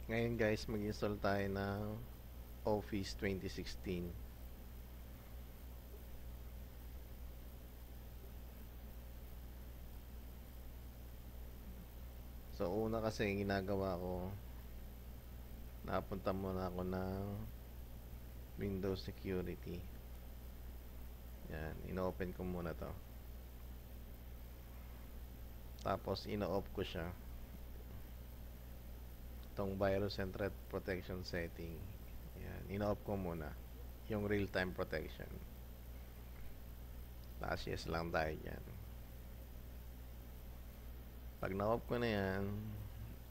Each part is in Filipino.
Ngayon guys, mag-install tayo ng Office 2016. So una kasi ginagawa ko, napunta muna ako ng Windows Security. Yan, ino-open ko muna to. Tapos ino-off ko siya. Itong virus and threat protection setting. Yan, ino-off ko muna. Yung real-time protection. Last yes lang tayo dyan. Pag na-off ko na yan,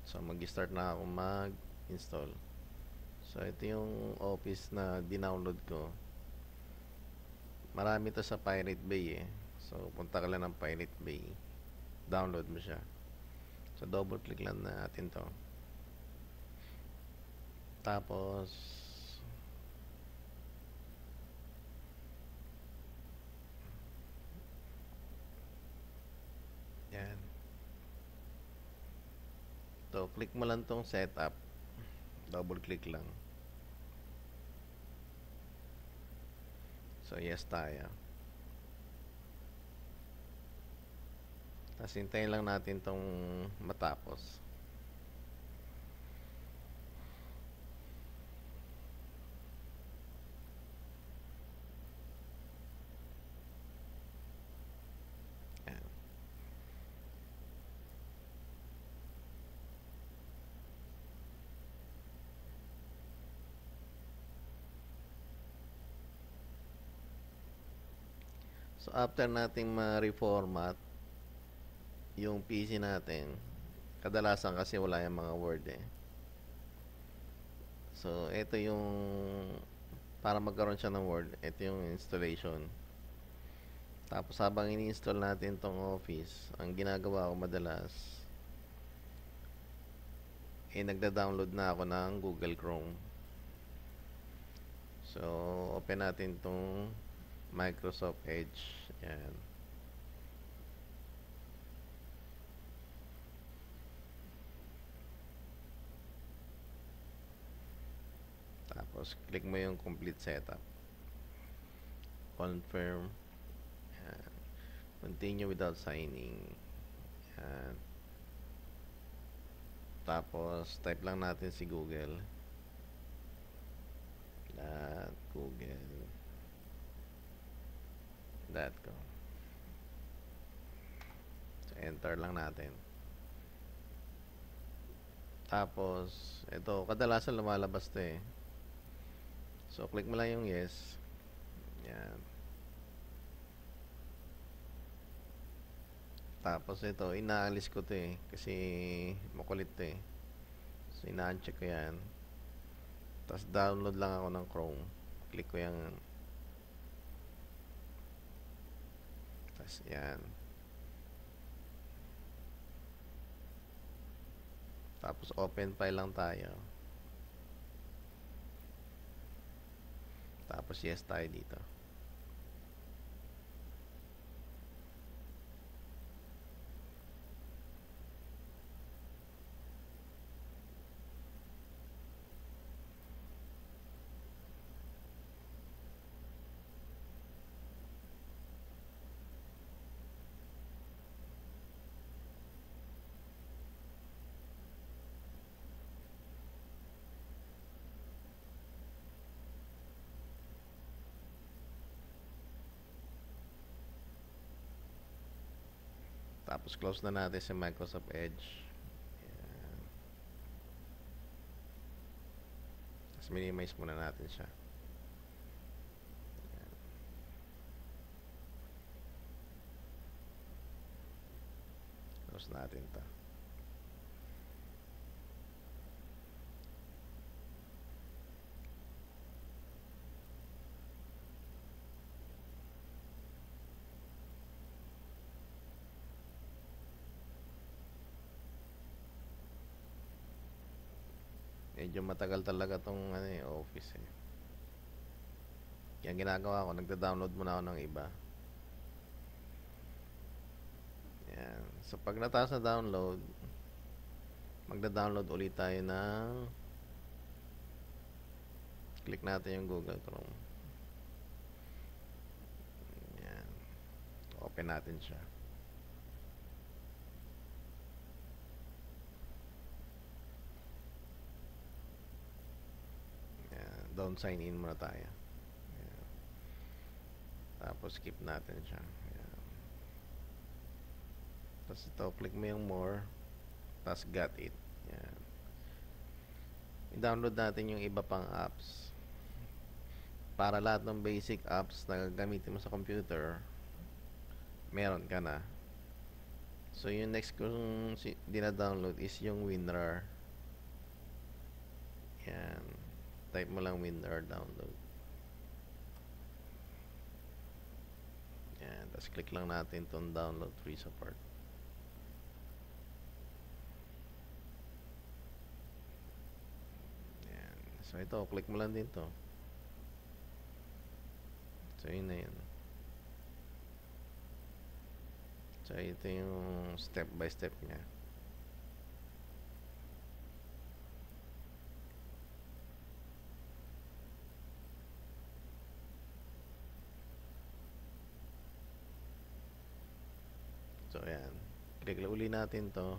so mag-start na ako mag-install. So ito yung Office na dinownload ko. Marami to sa Pirate Bay eh. So punta ka lang ng Pirate Bay. Download mo siya. So double click lang natin to. Tapos yan. To click mo lang tong setup. Double click lang. So yes tayo. Tapos hintayin lang natin tong matapos. Yan. So after nating ma-reformat yung PC natin, kadalasan kasi wala yung mga Word eh. So ito yung para magkaroon siya ng Word, ito yung installation. Tapos habang ini-install natin tong Office, ang ginagawa ko madalas nagda-download na ako ng Google Chrome. So open natin tong Microsoft Edge. Yan. Tapos click mo yung complete setup. Confirm. Yan. Continue without signing. Yan. Tapos type lang natin si Google. .google.com. So enter lang natin. Tapos ito kadalasan lumalabas 'to eh. So click mo lang yung yes. Yan. Tapos ito inaalis ko 'to eh kasi makulit 'to eh. So ina-uncheck ko 'yan. Tapos download lang ako ng Chrome. Click ko yung tapos yan. Tapos open file lang tayo. Tapos yes tayo dito. Tapos close na natin si Microsoft Edge. Yan. Tapos minimize muna natin siya. Yan. Close natin to. Medyo matagal talaga tong Office eh. Yan ginagawa ko, nagda-download muna ako ng iba. Yan. So pag nataas na download, magda-download ulit tayo ng click natin yung Google Chrome. Yan. Open natin siya. Yan. Down sign in muna tayo. Yan. Tapos skip natin siya. Yan. Tapos ito, click mo yung more. Tapos got it. Yan. I-download natin yung iba pang apps. Para lahat ng basic apps na gagamitin mo sa computer, meron ka na. So, yung next kong dina-download is yung WinRAR. Yan. Type mo lang WinRAR download. Yan. Tapos click lang natin itong download free support. Yan. So, ito. Click mo lang din to. So, yun na yun. So, ito yung step by step niya. So, ayan. Click lang uli natin to.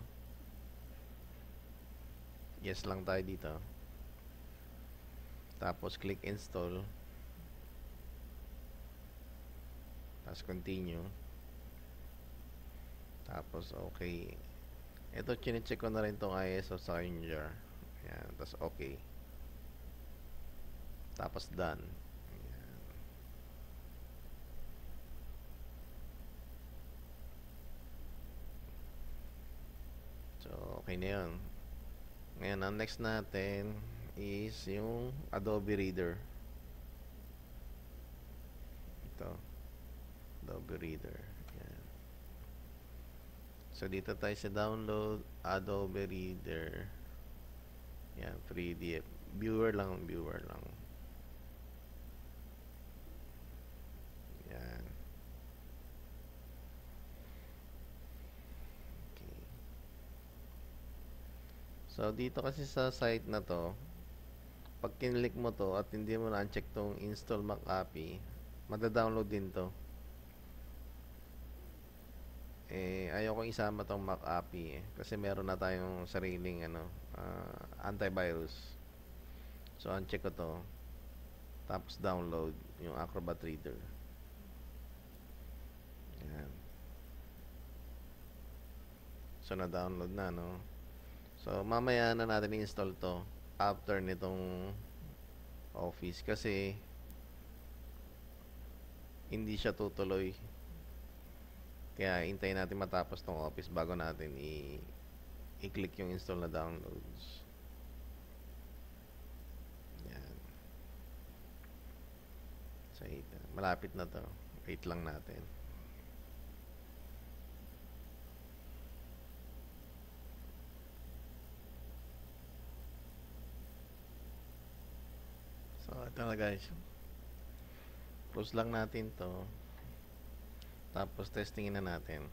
Yes lang tayo dito. Tapos, click install. Tapos, continue. Tapos, okay. Ito, chinecheck ko na rin itong ISO sa Jar. Ayan. Tapos, okay. Tapos, done. Ayan. So, okay na yun. Ngayon, ang next natin is yung Adobe Reader. Ito. Adobe Reader. Ayan. So, dito tayo sa download, Adobe Reader. Yan, 3D. Viewer lang. Yan. Okay. So, dito kasi sa site na to, pag kinlik mo to at hindi mo na-uncheck tong install MacAPI, mada-download din to. Ayoko isama tong MacAPI kasi meron na tayong sariling antivirus. So, uncheck ko to. Tapos download yung Acrobat Reader. Yan. So, na-download na, no? So, mamaya na natin i-install to after nitong Office kasi hindi siya tutuloy. Kaya hintayin natin matapos tong Office bago natin i-click yung install na downloads. Yan. So, malapit na to. Wait lang natin. So, ito na guys. Close lang natin to. Tapos, testingin na natin.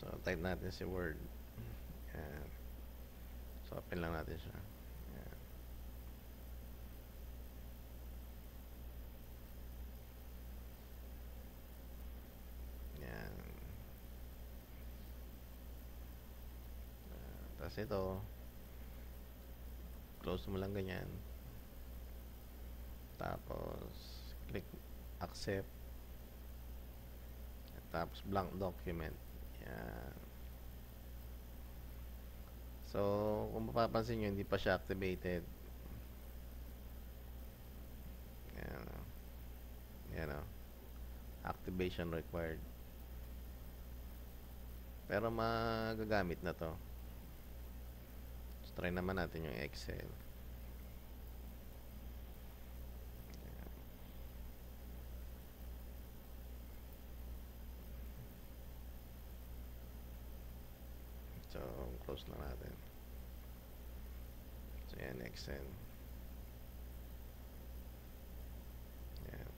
So, type natin si Word. Yan. So, open lang natin siya. Yan. Yan. Tapos ito, close mo lang ganyan. Tapos, click accept. Tapos, blank document. Yan. So, kung mapapansin nyo, hindi pa siya activated. Yan. Yan o. Activation required. Pero magagamit na to. So, try naman natin yung Excel. So, close lang natin. So, yan, Excel. Yan.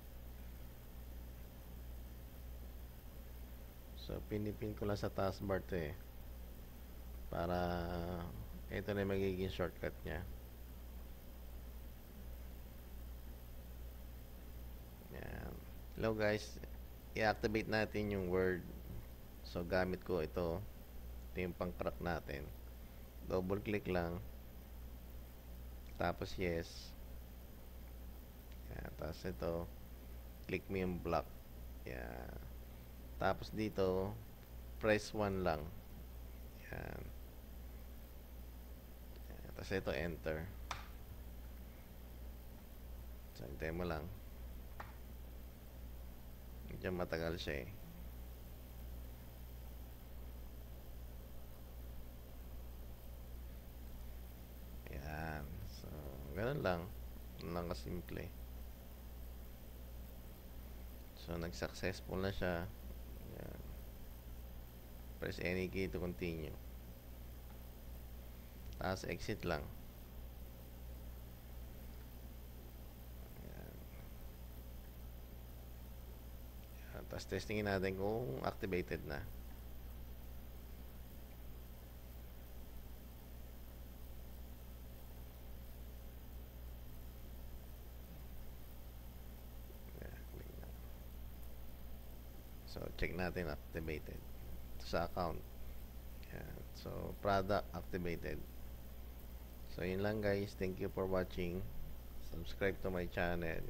So, pinipin ko lang sa taskbar to eh. Para, ito na yung magiging shortcut niya. Hello guys, i-activate natin yung word. So gamit ko ito. Ito yung pang crack natin. Double click lang. Tapos yes. Yan. Tapos ito, click mo yung block. Yan. Tapos dito, press 1 lang. Yan. Yan. Tapos ito, enter. So, hintayin mo lang. Medyo matagal siya eh. Yan. So, ganun lang. Ganun lang kasimple. So, nag-successful na siya. Yan. Press any key to continue. Tapos exit lang. Yan. Yan. Tapos testingin natin kung activated na. Yan. Click na. So, check natin activated. Ito sa account. Yan. So, product activated. So, yun lang guys. Thank you for watching. Subscribe to my channel.